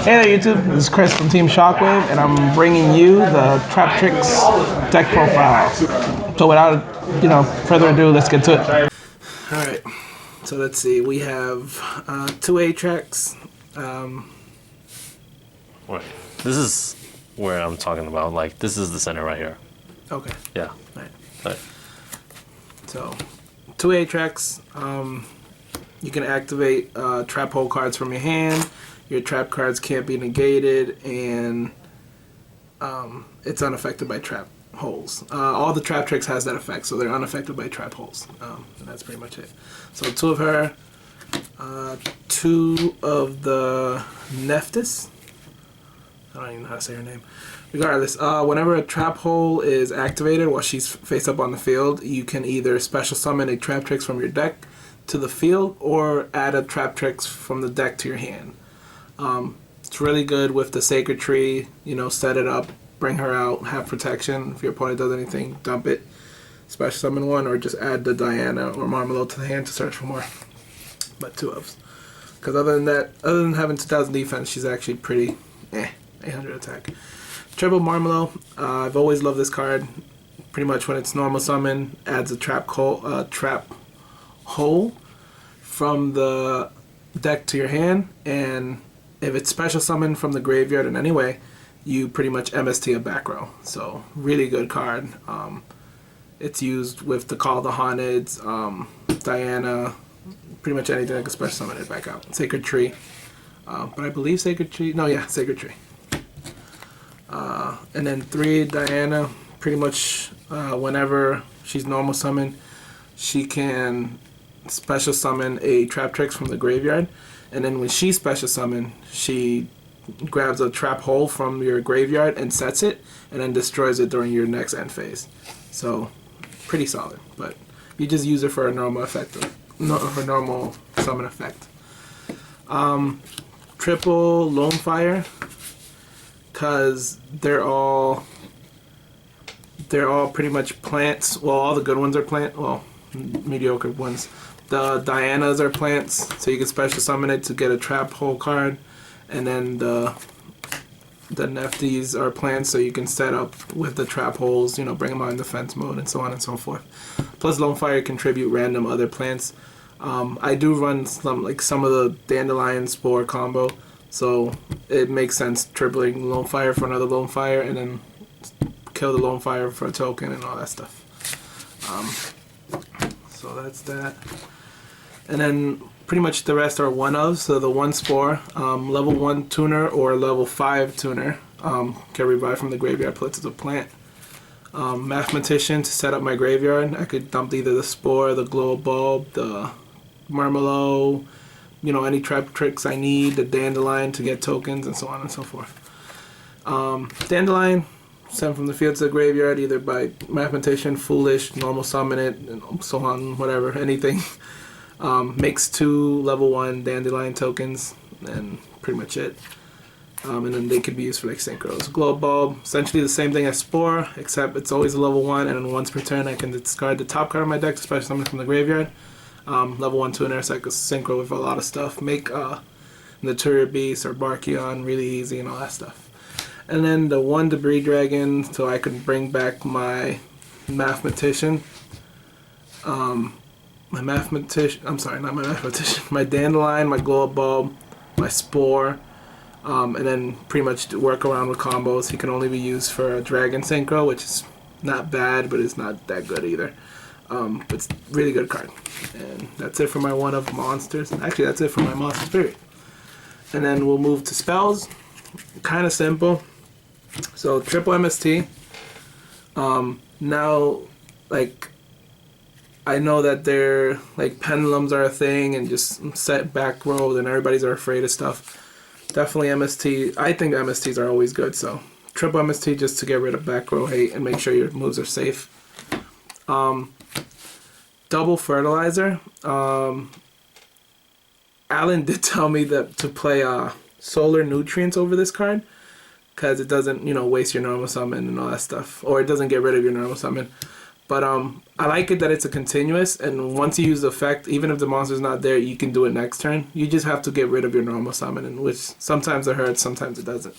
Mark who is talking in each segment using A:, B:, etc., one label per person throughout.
A: Hey there YouTube, this is Chris from Team Shockwave and I'm bringing you the Traptrix deck profile. So without further ado, let's get to it. Alright, so let's see, we have 2 A-tracks.
B: Wait, this is where I'm talking about, like, this is the center right here.
A: Okay.
B: Yeah. Right.
A: So, 2 A-tracks, you can activate trap hole cards from your hand. Your trap cards can't be negated, and it's unaffected by trap holes. All the Traptrix has that effect, so they're unaffected by trap holes. And that's pretty much it. So 2 of her, 2 of the Nephthys. I don't even know how to say her name. Regardless, whenever a trap hole is activated while she's face up on the field, you can either special summon a Traptrix from your deck to the field or add a Traptrix from the deck to your hand. It's really good with the Sacred Tree, set it up, bring her out, have protection. If your opponent does anything, dump it, special summon one, or just add the Diana or Marmalade to the hand to search for more. But 2 ups. Because other than that, other than having 2000 defense, she's actually pretty 800 attack. Triple Marmalade, I've always loved this card. Pretty much when it's normal summon, adds a trap hole from the deck to your hand, and if it's special summon from the graveyard in any way, you pretty much MST a back row. So really good card. It's used with the Call of the Haunted, Diana, pretty much anything that can special summon it back out. Sacred Tree, but I believe Sacred Tree. No, yeah, Sacred Tree. And then 3 Diana. Pretty much whenever she's normal summon, she can special summon a Traptrix from the graveyard. And then when she special summon, she grabs a trap hole from your graveyard and sets it, and then destroys it during your next end phase. So, pretty solid. But you just use it for a normal effect, for normal summon effect. Triple Lone Fire, because they're all pretty much plants. Well, all the good ones are plant. Well, mediocre ones. The Dianas are plants, so you can special summon it to get a trap hole card, and then the Nephthys are plants, so you can set up with the trap holes, bring them out in defense mode, and so on and so forth. Plus, Lone Fire contribute random other plants. I do run some of the Dandelion Spore combo, so it makes sense tripling Lone Fire for another Lone Fire, and then kill the Lone Fire for a token and all that stuff. So that's that. And then pretty much the rest are 1-ofs. So the 1 Spore, level 1 tuner or level 5 tuner, can revive from the graveyard plus it's a plant. Mathematician to set up my graveyard. I could dump either the Spore, the Glow Bulb, the Marmalade, any Traptrix I need, the Dandelion to get tokens, and so on and so forth. Dandelion, sent from the field to the graveyard either by Mathematician, Foolish, normal summon it, and so on, whatever, anything. Makes 2 level 1 Dandelion tokens, and pretty much it. And then they could be used for synchros. Glow Bulb, essentially the same thing as Spore, except it's always a level 1, and then once per turn I can discard the top card of my deck to special summon from the graveyard. Level 1 tuner, so I can synchro with a lot of stuff. Make Naturia Beast or Barkion really easy and all that stuff. And then the 1 Debris Dragon, so I can bring back my Mathematician. My Dandelion, my Glow Bulb, my Spore, and then pretty much work around with combos. He can only be used for a Dragon Synchro, which is not bad, but it's not that good either. But it's a really good card. And that's it for my 1-of monsters. Actually, that's it for my monster spirit. And then we'll move to spells. Kind of simple. So triple MST. Now, I know that they're pendulums are a thing and just set back rows and everybody's are afraid of stuff. Definitely MST. I think MSTs are always good. So triple MST just to get rid of back row hate and make sure your moves are safe. Double Fertilizer. Alan did tell me that to play Solar Nutrients over this card, because it doesn't, waste your normal summon and all that stuff, or it doesn't get rid of your normal summon. But I like it that it's a continuous, and once you use the effect, even if the monster's not there, you can do it next turn. You just have to get rid of your normal summon, which sometimes it hurts, sometimes it doesn't.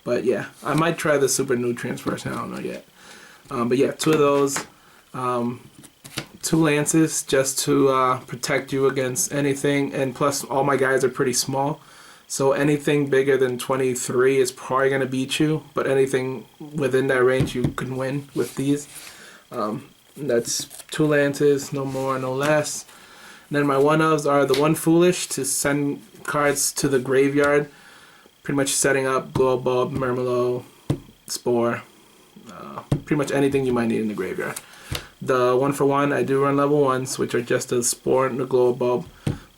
A: But yeah, I might try the super nutrients first. I don't know yet. But yeah, 2 of those. 2 lances just to protect you against anything, and plus all my guys are pretty small. So anything bigger than 23 is probably going to beat you, but anything within that range you can win with these. That's 2 lances, no more, no less. And then my 1-ofs are the 1 foolish to send cards to the graveyard, pretty much setting up Glow Bulb, Murmelo, Spore, pretty much anything you might need in the graveyard. The 1-for-1, I do run level 1s, which are just a Spore and a Glow Bulb.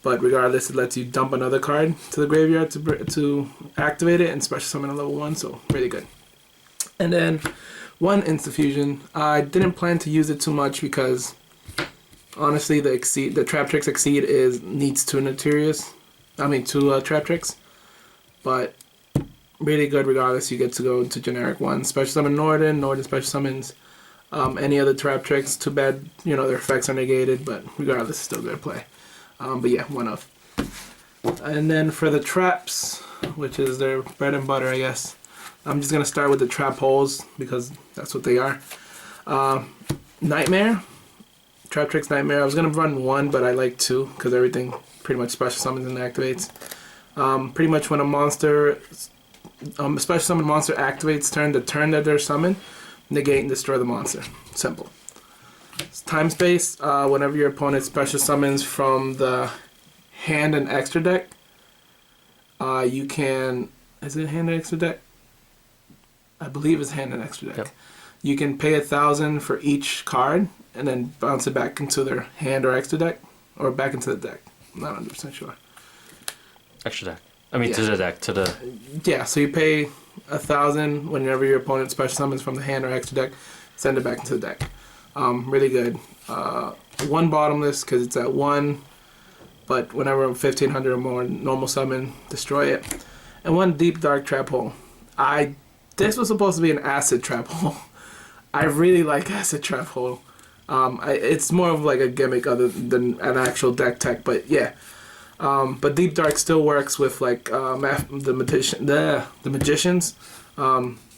A: But regardless, it lets you dump another card to the graveyard to activate it and special summon a level 1, so really good. And then 1 Insta-Fusion. I didn't plan to use it too much because honestly the Traptrix Exceed needs 2 Naturias. I mean 2 Traptrix. But really good regardless. You get to go to generic 1. Special summon Norden special summons any other Traptrix. Too bad, you know, their effects are negated, but regardless, it's still good play. But yeah, 1-of. And then for the traps, which is their bread and butter, I guess. I'm just going to start with the trap holes because that's what they are. Nightmare. Traptrix Nightmare. I was going to run 1, but I like 2 because everything pretty much special summons and activates. Pretty much when a monster, special summon monster activates the turn that they're summoned, negate and destroy the monster. Simple. Time space, whenever your opponent special summons from the hand and extra deck, you can, is it hand and extra deck? I believe it's hand and extra deck. Yep. You can pay 1,000 for each card and then bounce it back into their hand or extra deck, or back into the deck. I'm not 100% sure.
B: Extra deck. I mean, yeah. To the deck,
A: Yeah, so you pay 1,000 whenever your opponent special summons from the hand or extra deck, send it back into the deck. Really good. 1 bottomless because it's at 1, but whenever 1,500 or more normal summon, destroy it. And 1 deep dark trap hole. This was supposed to be an acid trap hole. I really like acid trap hole. It's more of like a gimmick other than an actual deck tech, but yeah. But deep dark still works with like the magicians.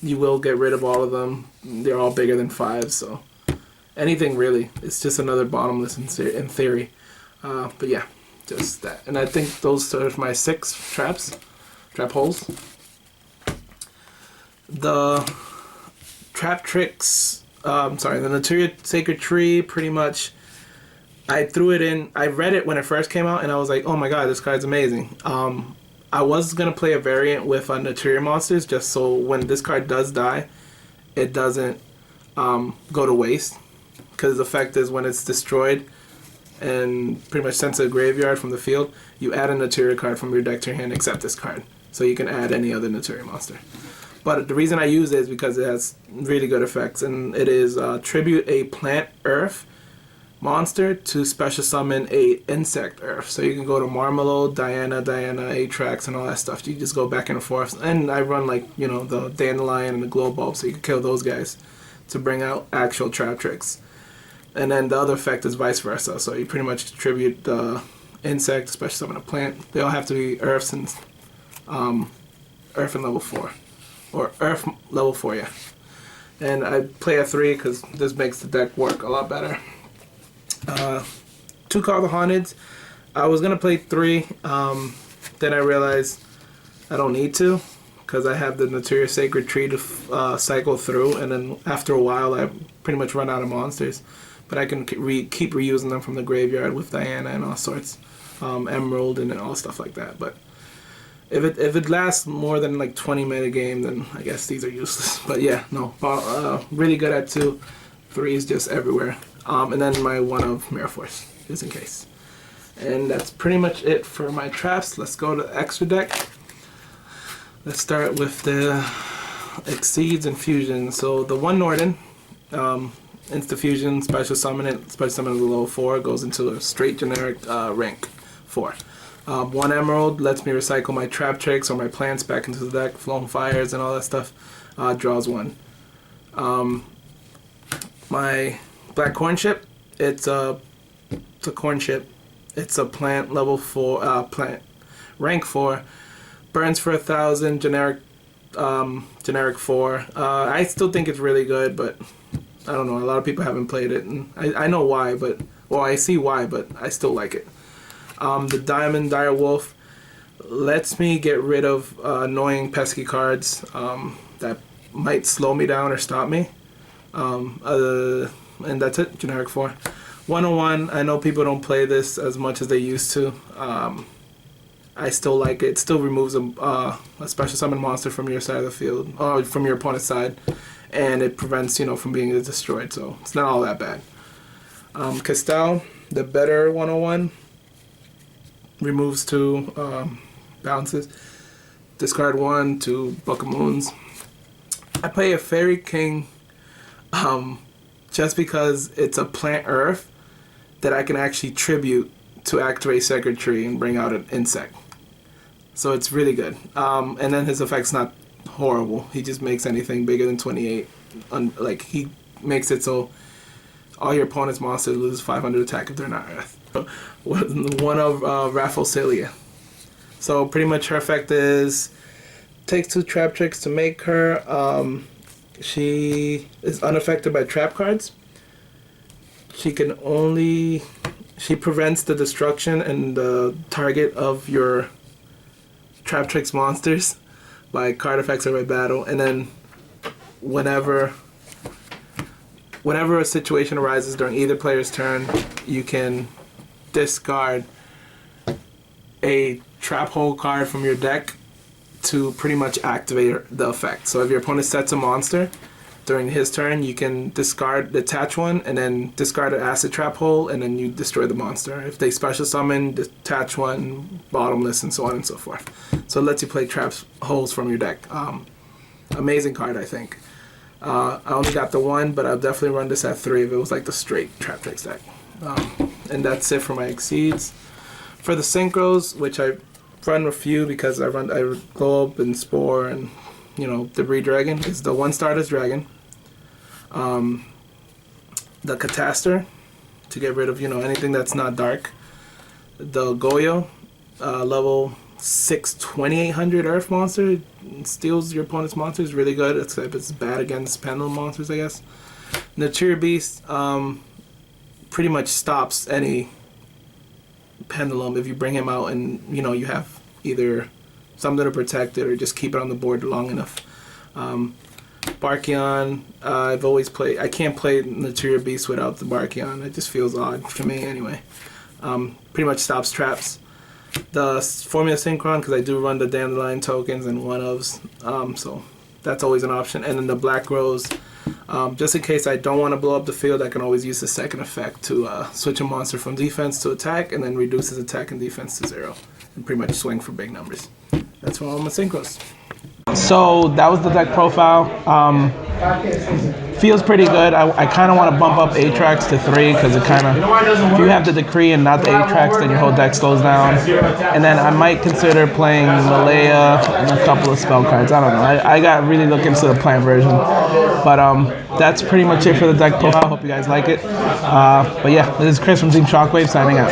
A: You will get rid of all of them. They're all bigger than 5, so. Anything really. It's just another bottomless in theory. But yeah, just that. And I think those are my 6 trap holes. The Traptrix, the Naturia Sacred Tree, pretty much, I threw it in. I read it when it first came out, and I was like, oh my god, this card's amazing. I was going to play a variant with Naturia monsters, just so when this card does die, it doesn't go to waste. Because the effect is when it's destroyed and pretty much sent to the graveyard from the field, you add a Naturia card from your deck to your hand except this card. So you can add any other Naturia monster. But the reason I use it is because it has really good effects. And it is tribute a plant earth monster to special summon a insect earth. So you can go to Marmalade, Diana, Atrax, and all that stuff. You just go back and forth. And I run like, you know, the Dandelion and the Glow Bulb, so you can kill those guys to bring out actual Traptrix. And then the other effect is vice versa. So you pretty much tribute the insect, especially summon a plant. They all have to be earths and earth and level 4. Or earth level 4, yeah. And I play a 3 because this makes the deck work a lot better. 2 Call the Haunteds. I was going to play 3. Then I realized I don't need to, because I have the Naturia Sacred Tree to cycle through. And then after a while, I pretty much run out of monsters. But I can keep reusing them from the graveyard with Diana and all sorts, Emerald and all stuff like that. But if it lasts more than like 20-minute game, then I guess these are useless. But yeah, no, really good at 2. 3 is just everywhere. And then my 1-of Mirror Force, just in case. And that's pretty much it for my traps. Let's go to extra deck. Let's start with the Exceeds and Fusions. So the 1 Norden. Insta Fusion, special summon it. Special summon is a level 4, goes into a straight generic rank 4. 1 Emerald lets me recycle my Traptrix or my plants back into the deck, Flown Fires and all that stuff. Draws 1. My Black corn chip. It's a corn chip. It's a plant level 4. Plant rank 4. Burns for 1,000. Generic 4. I still think it's really good, but I don't know. A lot of people haven't played it, and I know why, but I see why, but I still like it. The Diamond Dire Wolf lets me get rid of annoying pesky cards that might slow me down or stop me. And that's it. Generic 4. 101. I know people don't play this as much as they used to. I still like it. It still removes a special summon monster from your side of the field, or from your opponent's side, and it prevents, from being destroyed, so it's not all that bad. Castell, the better 101, removes 2, bounces, discard 1 to Book of Moons. I play a Fairy King just because it's a plant earth that I can actually tribute to activate Sacred Tree and bring out an insect. So it's really good. And then his effect's not horrible. He just makes anything bigger than 28. He makes it so all your opponent's monsters lose 500 attack if they're not Earth. One of Rafflesia. So pretty much her effect is takes 2 Traptrix to make her. She is unaffected by trap cards. She prevents the destruction and the target of your Traptrix monsters by card effects or by battle, and then whenever a situation arises during either player's turn, you can discard a trap hole card from your deck to pretty much activate the effect. So if your opponent sets a monster during his turn, you can detach one, and then discard an acid trap hole, and then you destroy the monster. If they special summon, detach one, bottomless, and so on and so forth. So it lets you play trap holes from your deck. Amazing card, I think. I only got the 1, but I'll definitely run this at 3 if it was like the straight Traptrix deck. And that's it for my Exceeds. For the Synchros, which I run a few because I Globe and Spore and Debris Dragon, is the 1 Stardust Dragon. The Cataster, to get rid of anything that's not dark. The Goyo, level 6 2800 Earth monster. It steals your opponent's monsters. Really good, except it's bad against Pendulum monsters, I guess. Nature Beast pretty much stops any Pendulum if you bring him out and you have either something to protect it or just keep it on the board long enough. Barkion, I've always played. I can't play Nature Beast without the Barkion. It just feels odd for me anyway. Pretty much stops traps. The Formula Synchron, because I do run the Dandelion tokens and one-ofs, so that's always an option. And then the Black Rose, just in case I don't want to blow up the field, I can always use the second effect to switch a monster from defense to attack, and then reduce his attack and defense to 0, and pretty much swing for big numbers. That's for all my Synchros. So that was the deck profile. Feels pretty good. I kind of want to bump up Traptrix to 3 because it kind of, if you have the Decree and not the Traptrix, then your whole deck slows down. And then I might consider playing Malaya and a couple of spell cards. I don't know. I got really look into the plant version. But that's pretty much it for the deck profile. Hope you guys like it. But yeah, this is Chris from Team Shockwave signing out.